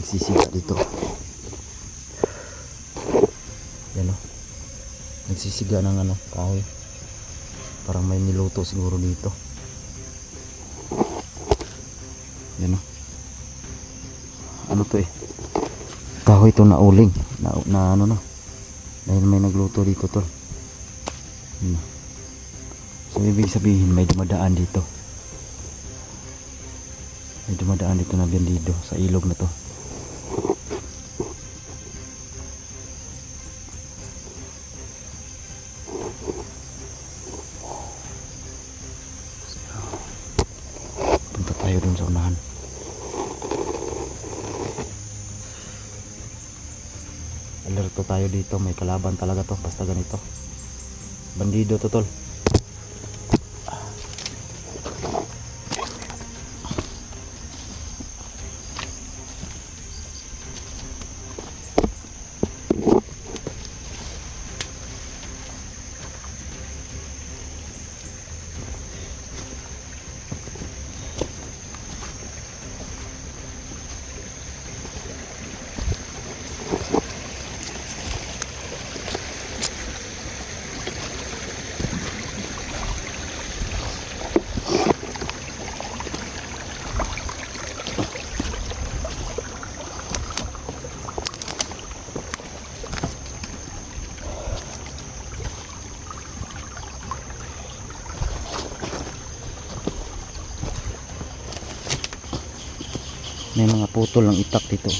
nagsisiga dito. Yan o. Nagsisiga ng ano, kahoy. Parang may niluto siguro dito. Yan o. Ano to eh? Kahoy to na uling. Na ano na. Dahil may nagluto dito tol. Yan. So ibig sabihin may dumadaan dito. May dumadaan dito na bandido sa ilog na to. Punta tayo dun sa unahan. Alerto tayo dito, may kalaban talaga to basta ganito. Bandido to tol. May mga putol ng itak dito.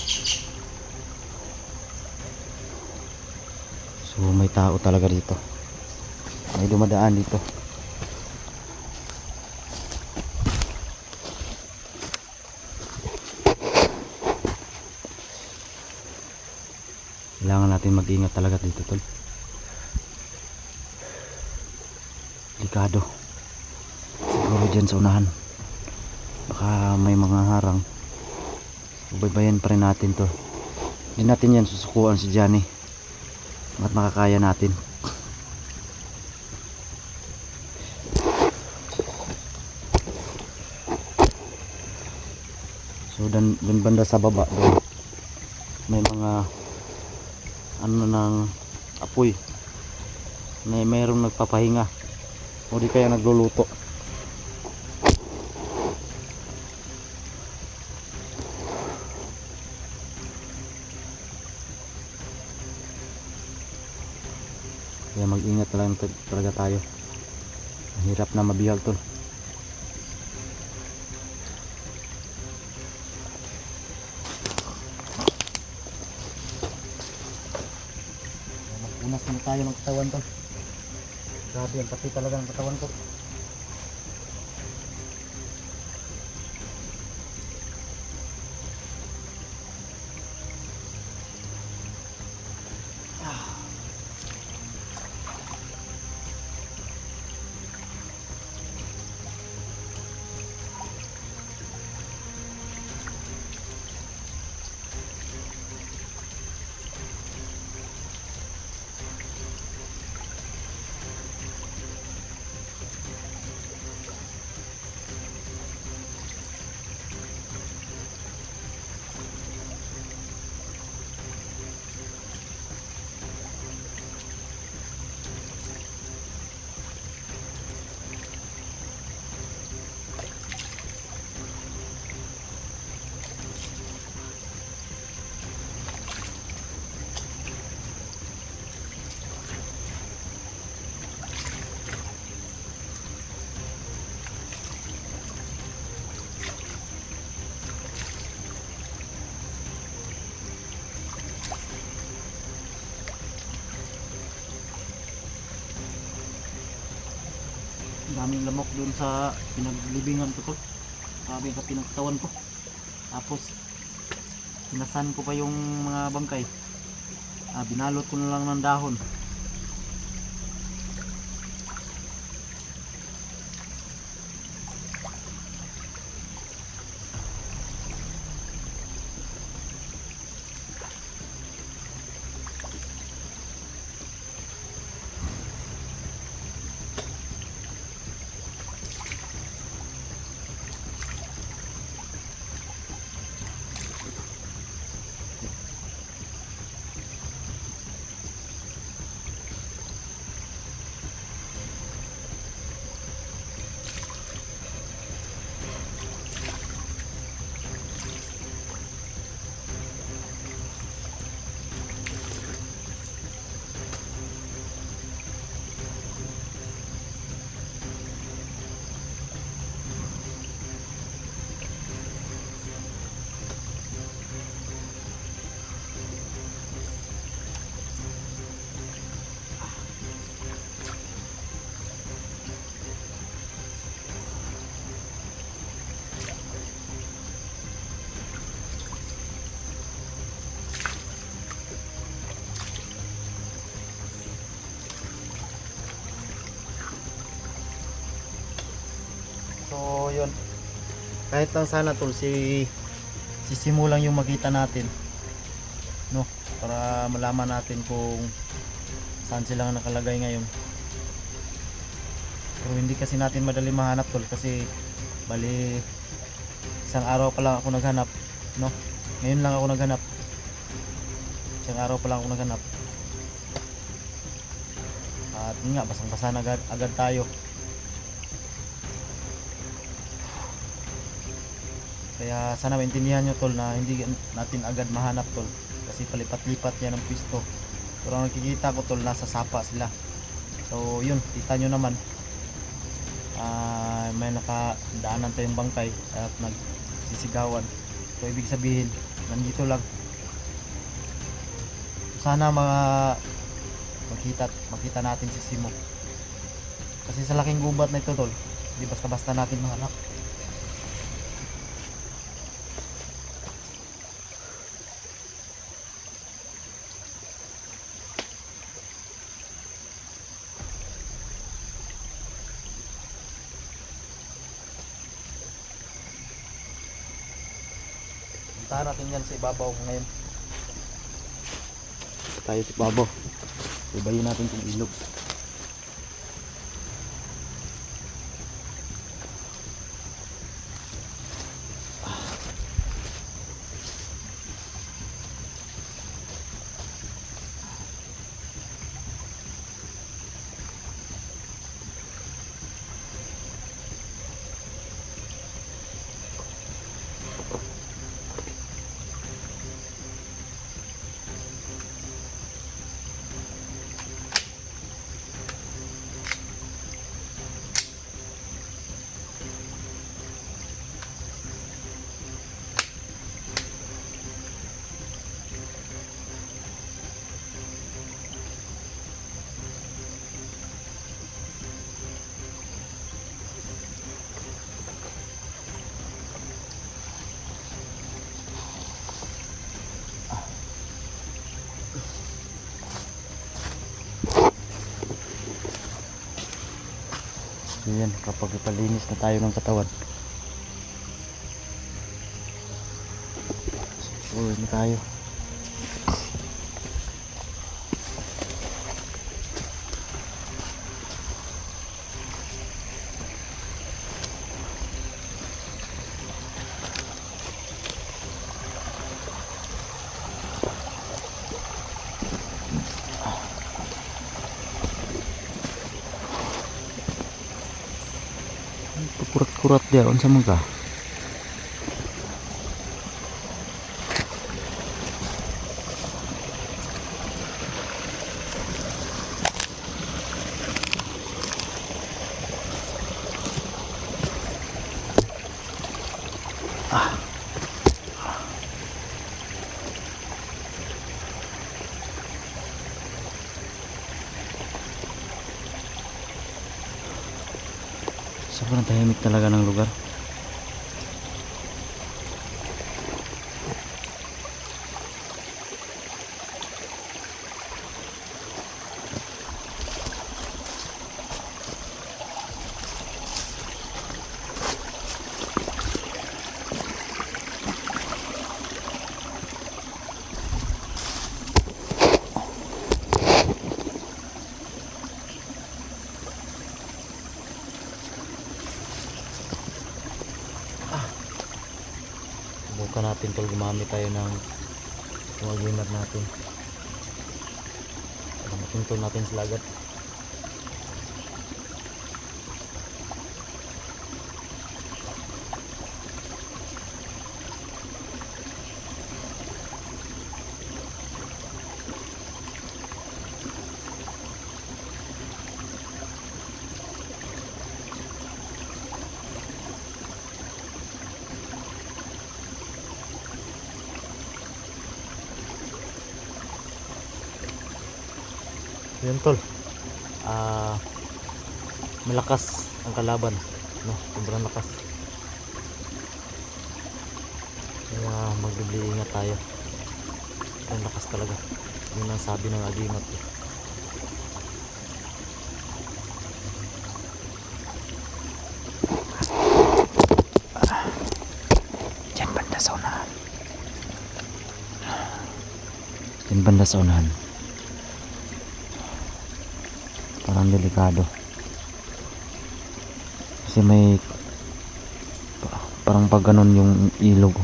So may tao talaga dito. May dumadaan dito. Kailangan natin mag-ingat talaga dito tol. Delikado. Siguro dyan sa unahan. Baka may mga harang. Ubaybayan pa rin natin to. Hindi natin yan susukuan si Johnny. At makakaya natin. So dun banda sa baba doon, may mga ano ng apoy. Mayroong nagpapahinga o di kaya nagluluto. Kaya mag-ingat talaga tayo. Hirap na mabihag tol. Magpunas na tayo ng katawan tol. Grabe ang pati talaga ng katawan ko. Daming lamok dun sa pinaglibingan ko to. Sabi ka pinagtawan ko. Tapos pinasan ko pa yung mga bangkay. Binalot ko na lang ng dahon. yun, kahit lang sana tol si Simo lang yung makita natin, no, para malaman natin kung saan sila nakalagay ngayon. Pero hindi kasi natin madali mahanap tol, kasi bali isang araw pa lang ako naghanap, no, ngayon lang ako naghanap, isang araw pa lang ako naghanap. At yun nga, basang-basa na agad tayo. Kaya sana maintindihan nyo tol na hindi natin agad mahanap tol, kasi palipat-lipat yan ng pwesto. Pero ang nakikita ko tol, nasa sapa sila. So yun, kita nyo naman, may nakadaanan tayong bangkay at nagsisigawan. So ibig sabihin, nandito lang. Sana makita natin si Simo, kasi sa laking gubat na ito tol, hindi basta-basta natin mahanap. Puntahan natin yan sa ibabaw ngayon. Tayo sa ibabaw, ibayin natin yung ilog. Ayan, kapag ipalinis na tayo ng katawan. Uy, na tayo. Kurat-kurat dia unsa man ka? Sobrang tahimik talaga ng lugar. Subukan natin tol, gumamit tayo ng mga gamer natin para matuntun natin sila agad. Yun tol, malakas ang kalaban, no? Sobrang lakas, kaya magbibili-ingat tayo. Ang lakas talaga, yun ang sabi ng agimat eh. Yan banda sa unahan. Parang delikado. Kasi may parang pag ganun yung ilog.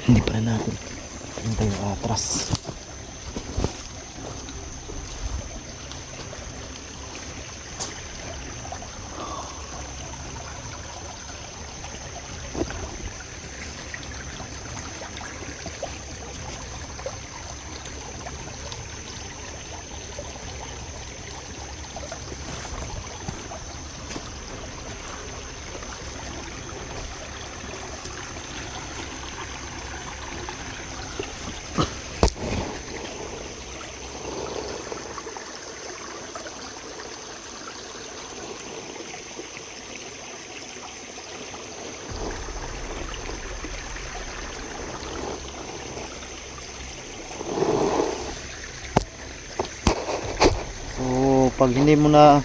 Hindi pa rin natin. Hintay yung atras. Pag hindi mo na,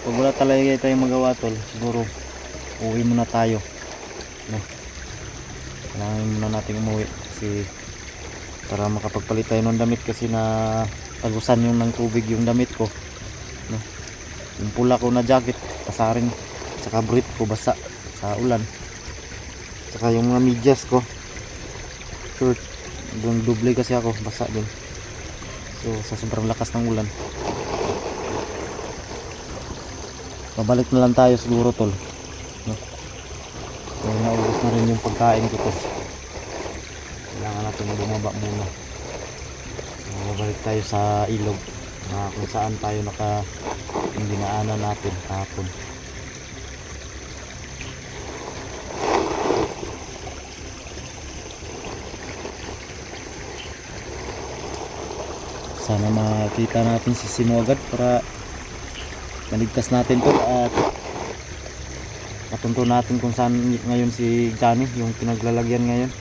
pag wala talaga tayong magawa tol, siguro uwi muna tayo, no? Kailangan muna natin umuwi kasi para makapagpalit tayo ng damit, kasi na tagusan yung ng tubig yung damit ko, no? Yung pula ko na jacket pasaring, saka brief ko basa sa ulan, saka yung mga medyas ko shirt, yung doble kasi ako basa din, so sa sobrang lakas ng ulan. Babalik na lang tayo siguro tol, no? So, naubos na rin yung pagkain ko tol. Kailangan natin bumaba muna. So, babalik tayo sa ilog na kung saan tayo yung dinaanan natin kahapon. Sana makita natin si Simo agad para maligtas natin to at matunto natin kung saan ngayon si Johnny, yung pinaglalagyan ngayon.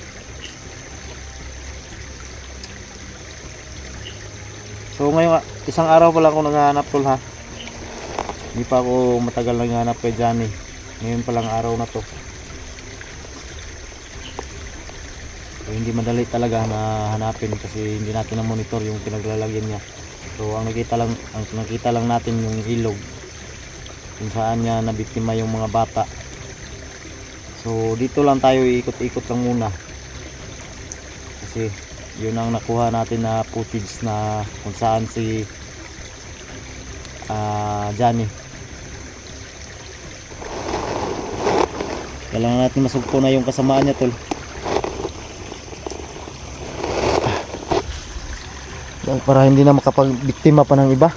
So ngayon isang araw pa lang ako naghahanap tol ha, hindi pa ako matagal naghahanap kay Johnny, ngayon pa lang araw na to. So, hindi madali talaga na hanapin kasi hindi natin na monitor yung pinaglalagyan niya. So ang nakita lang natin yung ilog kung saan niya nabiktima yung mga bata. So dito lang tayo ikot-ikot lang muna kasi yun ang nakuha natin na footage na kung saan si Johnny. Kailangan natin masugpo na yung kasamaan niya tol, para hindi na makapagbiktima pa ng iba.